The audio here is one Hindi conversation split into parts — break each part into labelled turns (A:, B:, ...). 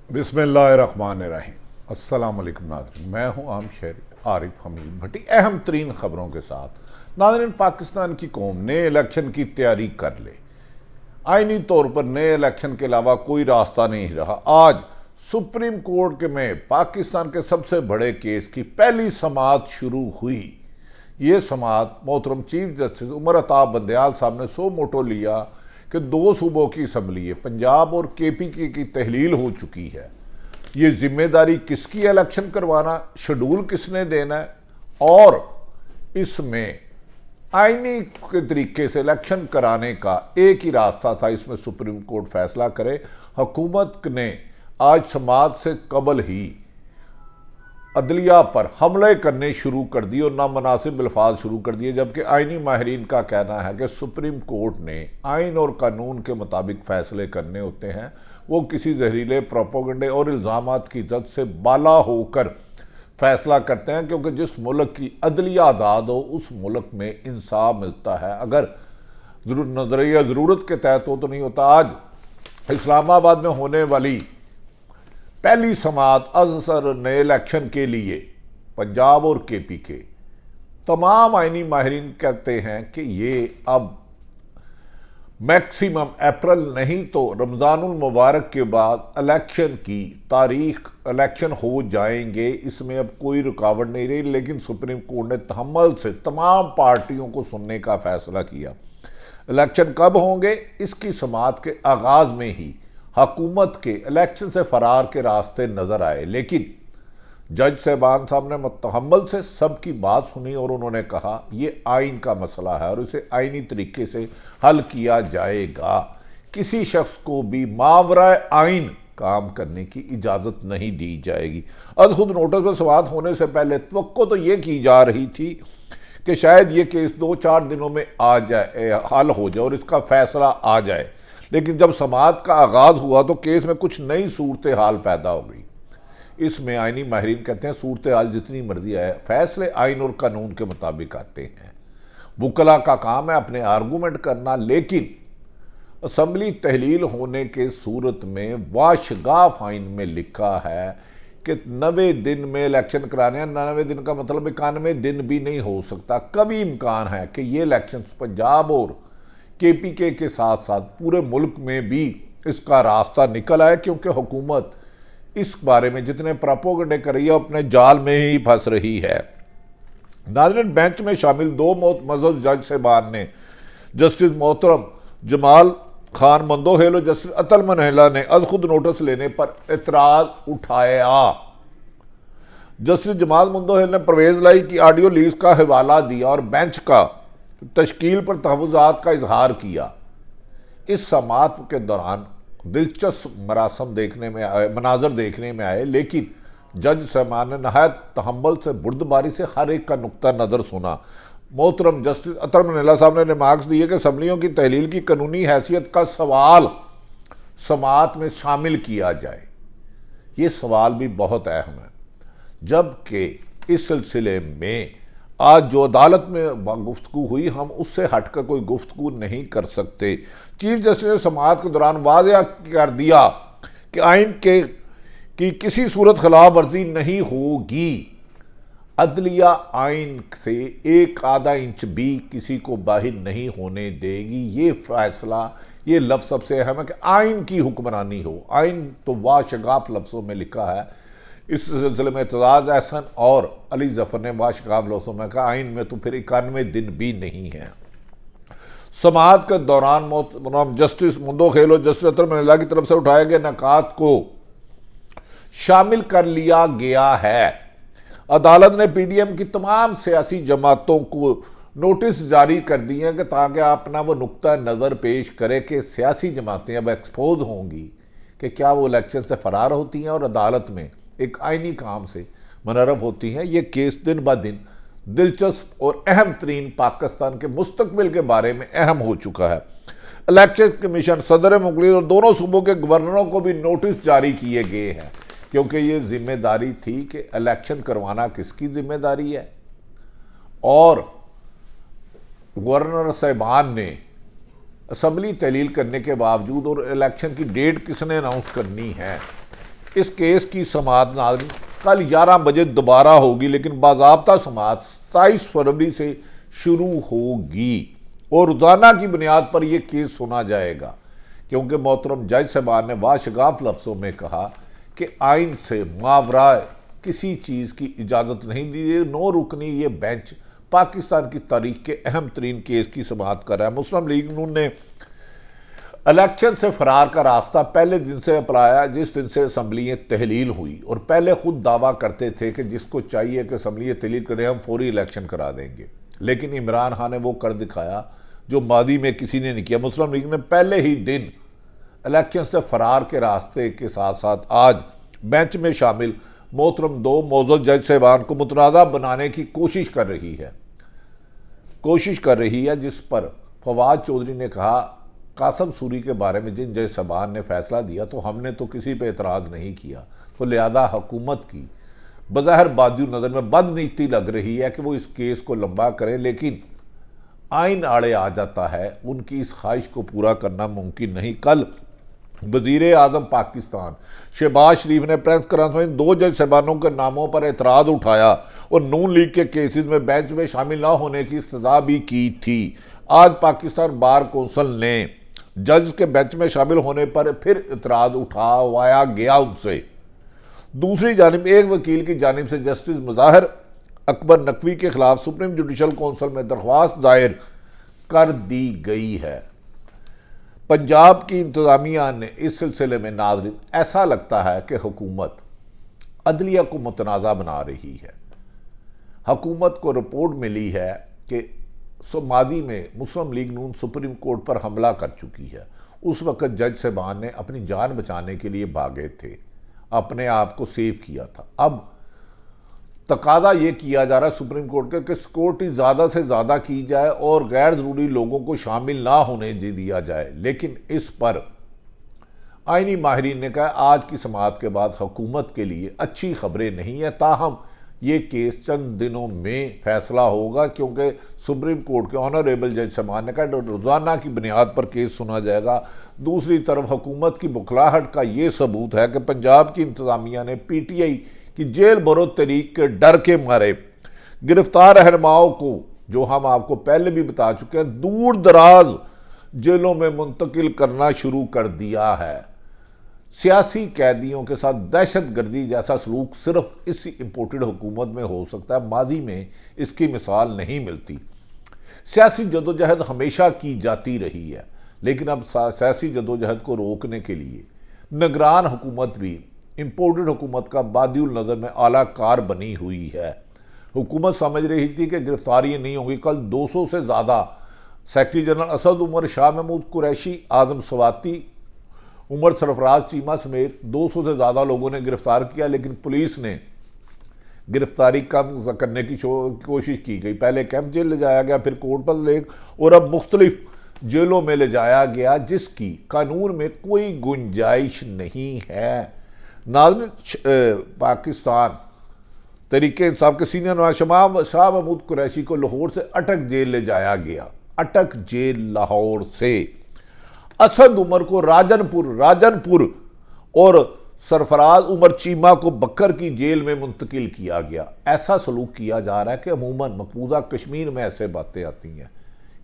A: बिस्मिल्लाहिर्रहमानिर्रहीम। अस्सलाम वालेकुम नाज़रीन, मैं हूं आम शहरी आरिफ हमीद भट्टी। अहम तरीन खबरों के साथ नाज़रीन, पाकिस्तान की कौम नए इलेक्शन की तैयारी कर ले। आईनी तौर पर नए इलेक्शन के अलावा कोई रास्ता नहीं रहा। आज सुप्रीम कोर्ट में पाकिस्तान के सबसे बड़े केस की पहली समाअत शुरू हुई। ये समाअत मोहतरम चीफ जस्टिस उमर अताब बंदयाल साहब ने सो मोटो लिया कि दो सूबों की असम्बली है, पंजाब और केपीके की तहलील हो चुकी है। ये जिम्मेदारी किसकी है इलेक्शन करवाना, शेड्यूल किसने देना है, और इसमें आईनी के तरीके से इलेक्शन कराने का एक ही रास्ता था। इसमें सुप्रीम कोर्ट फैसला करे। हुकूमत ने आज समाअत से कबल ही अदलिया पर हमले करने शुरू कर दिए और नामनासिब अल्फाज शुरू कर दिए, जबकि आईनी माहिरीन का कहना है कि सुप्रीम कोर्ट ने आइन और कानून के मुताबिक फैसले करने होते हैं। वो किसी जहरीले प्रोपोगंडे और इल्ज़ामात की जद से बाला होकर फैसला करते हैं, क्योंकि जिस मुल्क की अदलिया आज़ाद हो उस मुल्क में इंसाफ मिलता है। अगर नजरिया ज़रूरत के तहत हो तो नहीं होता। आज इस्लामाबाद में होने वाली पहली समाअत अज़सर नए इलेक्शन के लिए पंजाब और केपी के तमाम आईनी माहिरीन कहते हैं कि ये अब मैक्सिमम अप्रैल नहीं तो रमज़ानुल मुबारक के बाद इलेक्शन की तारीख इलेक्शन हो जाएंगे। इसमें अब कोई रुकावट नहीं रही, लेकिन सुप्रीम कोर्ट ने तहम्मुल से तमाम पार्टियों को सुनने का फैसला किया। इलेक्शन कब होंगे, इसकी समाअत के आगाज़ में ही हुकूमत के इलेक्शन से फरार के रास्ते नजर आए, लेकिन जज साहबान साहब ने मुतहम्मल से सबकी बात सुनी और उन्होंने कहा ये आइन का मसला है और इसे आइनी तरीके से हल किया जाएगा। किसी शख्स को भी मावरा आइन काम करने की इजाज़त नहीं दी जाएगी। अज खुद नोटिस पर समाअत होने से पहले तवक्को तो ये की जा रही थी कि शायद ये केस 2-4 दिनों में आ जाए, हल हो जाए और इसका फैसला आ जाए, लेकिन जब समाअत का आगाज़ हुआ तो केस में कुछ नई सूरत हाल पैदा हो गई। इसमें आईनी माहिरीन कहते हैं सूरत हाल जितनी मर्जी आए, फैसले आइन और कानून के मुताबिक आते हैं। वकला का काम है अपने आर्गूमेंट करना, लेकिन असम्बली तहलील होने के सूरत में वाशगाफ आइन में लिखा है कि 90 दिन में इलेक्शन कराने हैं। 90 दिन का मतलब 91 दिन भी नहीं हो सकता। कभी इम्कान है कि ये इलेक्शन पंजाब और केपीके के साथ साथ पूरे मुल्क में भी इसका रास्ता निकल आए, क्योंकि हुकूमत इस बारे में जितने प्रोपोगंडे कर रही है अपने जाल में ही फंस रही है। नाज़रीन, बेंच में शामिल दो मज़हब जज साहबान ने जस्टिस मोहतरम जमाल खान मंदोहेल और जस्टिस अतल मनहेला ने अज खुद नोटिस लेने पर एतराज़ उठाया। जस्टिस जमाल मंदोहेल ने परवेज लाई की ऑडियो लीक्स का हवाला दिया और बेंच का तश्कील पर तहफ़्फ़ुज़ात का इजहार किया। इस समाअत के दौरान दिलचस्प मनाजर देखने में आए, लेकिन जज साहबान ने नहायत तहम्मुल से बुर्दबारी से हर एक का नुक्ता नज़र सुना। मोहतरम जस्टिस अतर मनहेला साहब ने रिमार्क्स दिए कि असम्बलियों की तहलील की कानूनी हैसियत का सवाल समाअत में शामिल किया जाए। ये सवाल भी बहुत अहम है, जबकि इस सिलसिले में आज जो अदालत में गुफ्तगू हुई हम उससे हटकर कोई गुफ्तगू नहीं कर सकते। चीफ जस्टिस ने समाअत के दौरान वाज़ेह कर दिया कि आइन की किसी सूरत खिलाफ वर्जी नहीं होगी। अदलिया आइन से एक आधा इंच भी किसी को बाहर नहीं होने देगी। ये फैसला, ये लफ्ज़ सबसे अहम है कि आइन की हुक्मरानी हो। आइन तो वाशगाफ लफ्ज़ों में लिखा है। इस सिलसिले में एतजाज एहसन और अली जफर ने वाशगाफ लफ्ज़ों में कहा आइन में तो फिर 91 दिन भी नहीं है। समाअत के दौरान जस्टिस मंदोखेल और जस्टिस अतर मनहेला की तरफ से उठाए गए नकात को शामिल कर लिया गया है। अदालत ने पीडीएम की तमाम सियासी जमातों को नोटिस जारी कर दिए हैं कि ताकि अपना वो नुक्ता नज़र पेश करे कि सियासी जमातें अब एक्सपोज होंगी कि क्या वो इलेक्शन से फरार होती हैं और अदालत में एक आइनी काम से मुनर्रफ होती हैं। ये केस दिन ब दिन दिलचस्प और अहम तरीन पाकिस्तान के मुस्तकबिल के बारे में अहम हो चुका है। इलेक्शन कमीशन, सदर मुगलिस और दोनों सूबों के गवर्नरों को भी नोटिस जारी किए गए हैं, क्योंकि ये जिम्मेदारी थी कि इलेक्शन करवाना किसकी जिम्मेदारी है और गवर्नर साहिबान ने असम्बली तहलील करने के बावजूद और इलेक्शन की डेट किसने अनाउंस करनी है, इस केस की समाअत नाज़रीन कल 11 बजे दोबारा होगी, लेकिन बाज़ाब्ता समाअत 27 फरवरी से शुरू होगी और रोज़ाना की बुनियाद पर यह केस सुना जाएगा, क्योंकि मोहतरम जज साहबान ने वाशगाफ लफ्ज़ों में कहा कि आइन से मावरा किसी चीज़ की इजाज़त नहीं दी। 9 रुकनी ये बेंच पाकिस्तान की तारीख के अहम तरीन केस की समाअत कर रहा है। मुस्लिम लीग नून ने इलेक्शन से फरार का रास्ता पहले दिन से अपनाया जिस दिन से असम्बली तहलील हुई, और पहले खुद दावा करते थे कि जिसको चाहिए कि असम्बली तहलील करें हम फौरी इलेक्शन करा देंगे, लेकिन इमरान खान ने वो कर दिखाया जो मादी में किसी ने नहीं किया। मुस्लिम लीग ने पहले ही दिन इलेक्शन से फरार के रास्ते के साथ साथ आज बेंच में शामिल मोहतरम 2 मौजूद जज साहबान को मुतनाज़ा बनाने की कोशिश कर रही है, जिस पर फवाद चौधरी ने कहा कासम सूरी के बारे में जिन जज साहबान ने फैसला दिया तो हमने तो किसी पे एतराज़ नहीं किया, तो लिहाजा हुकूमत की बज़ाहिर बादियों नज़र में बदनीति लग रही है कि वो इस केस को लंबा करें, लेकिन आइन आड़े आ जाता है, उनकी इस ख्वाहिश को पूरा करना मुमकिन नहीं। कल वज़ीर आज़म पाकिस्तान शहबाज शरीफ ने प्रेस कॉन्फ्रेंस में 2 जज साहबानों के नामों पर एतराज़ उठाया और नून लीग के केसेस में बेंच में शामिल ना होने की सजा भी की थी। आज पाकिस्तान बार कौंसिल ने जज के बेंच में शामिल होने पर फिर इतराज़ उठाया गया उनसे। दूसरी जानिब एक वकील की जानिब से जस्टिस मुज़ाहिर अकबर नकवी के खिलाफ सुप्रीम जुडिशल कौंसिल में दरख्वास्त दायर कर दी गई है। पंजाब की इंतज़ामिया ने इस सिलसिले में नाज़रीन ऐसा लगता है कि हुकूमत अदलिया को मुतनाज़ा बना रही है। हुकूमत को रिपोर्ट मिली है कि मादी में मुस्लिम लीग नून सुप्रीम कोर्ट पर हमला कर चुकी है। उस वक़्त जज साहबान ने अपनी जान बचाने के लिए भागे थे, अपने आप को सेव किया था। अब तकादा ये किया जा रहा है सुप्रीम कोर्ट के कि सिक्योरिटी ज़्यादा से ज़्यादा की जाए और गैर ज़रूरी लोगों को शामिल ना होने दिया जाए, लेकिन इस पर आइनी माहिरीन ने कहा आज की समाअत के बाद हुकूमत के लिए अच्छी खबरें नहीं है। ताहम ये केस चंद दिनों में फैसला होगा, क्योंकि सुप्रीम कोर्ट के ऑनरेबल जज साहबान ने कहा रोज़ाना की बुनियाद पर केस सुना जाएगा। दूसरी तरफ हुकूमत की बुखलाहट का ये सबूत है कि पंजाब की इंतज़ामिया ने PTI की जेल भरो तरीक के डर के मारे गिरफ्तार रहनुमाओं को, जो हम आपको पहले भी बता चुके हैं, दूर दराज जेलों में मुंतकिल करना शुरू कर दिया है। सियासी कैदियों के साथ दहशतगर्दी जैसा सलूक सिर्फ इस इंपोर्टेड हुकूमत में हो सकता है, मादी में इसकी मिसाल नहीं मिलती। सियासी जदोजहद हमेशा की जाती रही है, लेकिन अब सियासी जदोजहद को रोकने के लिए निगरान हुकूमत भी इंपोर्टेड हुकूमत का बादिउल नज़र में आला कार बनी हुई है। हुकूमत समझ रही थी कि गिरफ्तारियाँ नहीं होंगी। कल 200 से ज़्यादा सेक्रेटरी जनरल असद उमर, शाह महमूद कुरैशी, आज़म स्वाति, उमर सरफराज चीमा समेत 200 से ज़्यादा लोगों ने गिरफ्तार किया, लेकिन पुलिस ने गिरफ्तारी कम करने की कोशिश की गई। पहले कैंप जेल ले जाया गया, फिर कोर्ट पर ले, और अब मुख्तलिफ जेलों में ले जाया गया, जिसकी कानून में कोई गुंजाइश नहीं है। नाज़रीन, पाकिस्तान तहरीक इंसाफ के सीनियर नुमाइंदा शाह महमूद कुरैशी को लाहौर से अटक जेल ले जाया गया। अटक जेल लाहौर से असद उमर को राजनपुर और सरफराज उमर चीमा को बकर की जेल में मुंतकिल किया गया। ऐसा सलूक किया जा रहा है कि अमूमन मकबूजा कश्मीर में ऐसे बातें आती हैं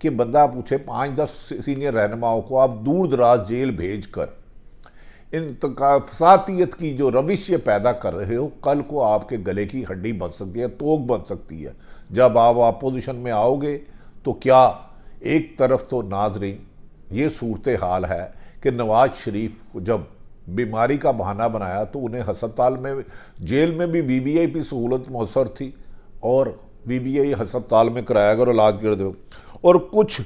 A: कि बंदा पूछे 5-10 सीनियर रहनुमाओं को आप दूर दराज जेल भेज कर इन फसातियत की जो रविश ये पैदा कर रहे हो, कल को आपके गले की हड्डी बन सकती है, तोग बन सकती है। जब आप अपोजिशन में आओगे तो क्या एक तरफ तो नाजरीन ये सूरत हाल है कि नवाज शरीफ को जब बीमारी का बहाना बनाया तो उन्हें हस्पताल में, जेल में भी VVIP सहूलत मौसर थी और VVI हस्पताल में कराया गया और इलाज कर दो, और कुछ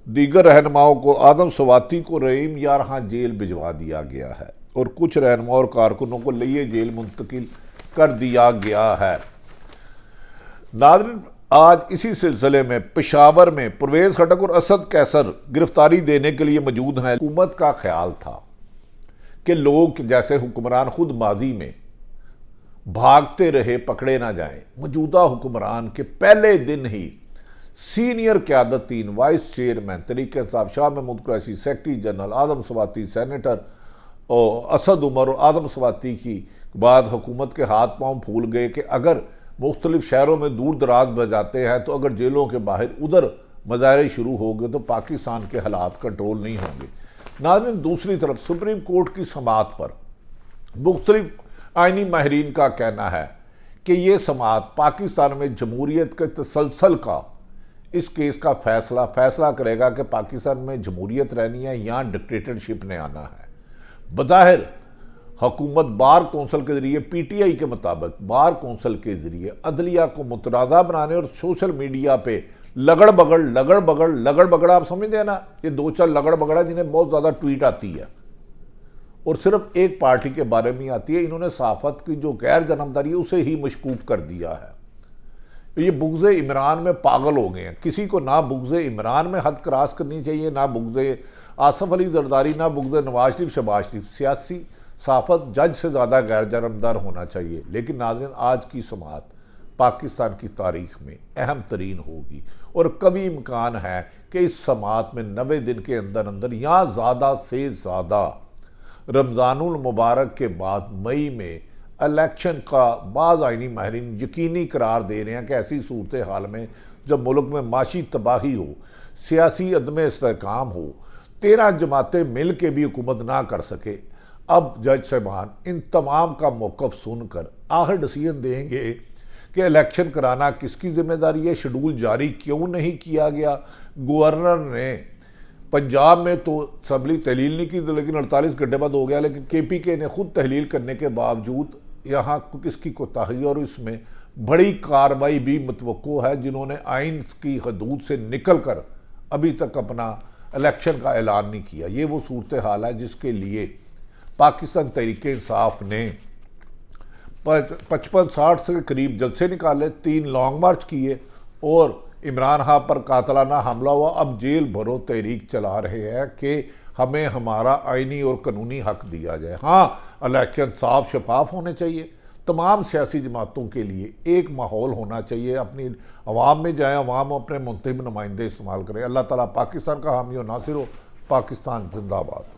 A: दीगर रहनुमाओं को, आदम स्वाति को रहीम यार जेल भिजवा दिया गया है और कुछ रहनुमा और कारकुनों को लिए जेल मुंतकिल कर दिया गया है। नाज़रीन, आज इसी सिलसिले में पेशावर में परवेज खटक और असद कैसर गिरफ्तारी देने के लिए मौजूद हैं। हुकूमत का ख्याल था कि लोग जैसे हुक्मरान खुद माजी में भागते रहे, पकड़े ना जाएं। मौजूदा हुक्मरान के पहले दिन ही senior क़यादत 3 vice chairman Tehreek Insaf Shah Mahmood Qureshi, secretary general आज़म स्वाति, सेनेटर और असद उमर और आदम स्वाति की बाद हुकूमत के हाथ पांव फूल गए कि अगर मुख्तलिफ शहरों में दूर दराज बजाते हैं तो अगर जेलों के बाहर उधर मजारे शुरू हो गए तो पाकिस्तान के हालात कंट्रोल नहीं होंगे। नाज़रीन, दूसरी तरफ सुप्रीम कोर्ट की समाअत पर मुख्तलिफ आइनी माहिरीन का कहना है कि ये समाअत पाकिस्तान में जमहूरियत के तसलसल का इस केस का फैसला करेगा कि पाकिस्तान में जमहूरियत रहनी है या डिक्टेटरशिप ने आना है। बज़ाहिर हुकूमत बार कौंसल के जरिए पीटीआई के मुताबिक बार कौंसल के जरिए अदलिया को मुतराज़ा बनाने और सोशल मीडिया पे लगड़ बगड़ आप समझते हैं ना, ये दो चार लगड़ बगड़ा जिन्हें बहुत ज़्यादा ट्वीट आती है और सिर्फ एक पार्टी के बारे में आती है। इन्होंने सहाफ़त की जो गैर जानबदारी है उसे ही मशकूक कर दिया है। ये बुग़्ज़े इमरान में पागल हो गए हैं। किसी को ना बुग़्ज़े इमरान में हद क्रॉस करनी चाहिए, ना बुग़्ज़े आसफ अली जरदारी, ना बुग़्ज़े नवाज शरीफ शहबाज शरीफ। सियासी सहाफ़त जज से ज़्यादा गैर जानबदार होना चाहिए। लेकिन नाज़रीन, आज की समाअत पाकिस्तान की तारीख में अहम तरीन होगी और कभी इम्कान है कि इस समाअत में 90 दिन के अंदर अंदर या ज़्यादा से ज़्यादा रमज़ानुल मुबारक के बाद मई में इलेक्शन का बाज़ आइनी माहिरीन यकीनी करार दे रहे हैं कि ऐसी सूरत हाल में जब मुल्क में माशी तबाही हो, सियासी अदम इस्तेहकाम हो, 13 जमातें मिल के भी हुकूमत ना कर सके, अब जज साहबान इन तमाम का मौक़िफ़ सुनकर आखिर डिसीजन देंगे कि इलेक्शन कराना किसकी जिम्मेदारी है, शेड्यूल जारी क्यों नहीं किया गया। गवर्नर ने पंजाब में तो असम्बली तहलील नहीं की लेकिन 48 घंटे बाद हो गया, लेकिन KPK ने खुद तहलील करने के बावजूद यहाँ किसकी कोताही और इसमें बड़ी कार्रवाई भी मुतवक्को है, जिन्होंने आइन की हदूद से निकल कर अभी तक अपना इलेक्शन का ऐलान नहीं किया। ये वो सूरत हाल है जिसके लिए पाकिस्तान तहरीक-ए-इंसाफ ने 55-60 से करीब जलसे निकाले, 3 लॉन्ग मार्च किए और इमरान खान पर कातलाना हमला हुआ। अब जेल भरो तहरीक चला रहे हैं कि हमें हमारा आइनी और कानूनी हक दिया जाए। हाँ, इलेक्शन साफ शफाफ होने चाहिए, तमाम सियासी जमातों के लिए एक माहौल होना चाहिए, अपनी अवाम में जाए, अवाम अपने मुंतखब नुमाइंदे इस्तेमाल करें। अल्लाह ताला पाकिस्तान का हामी और नासिर हो। पाकिस्तान जिंदाबाद।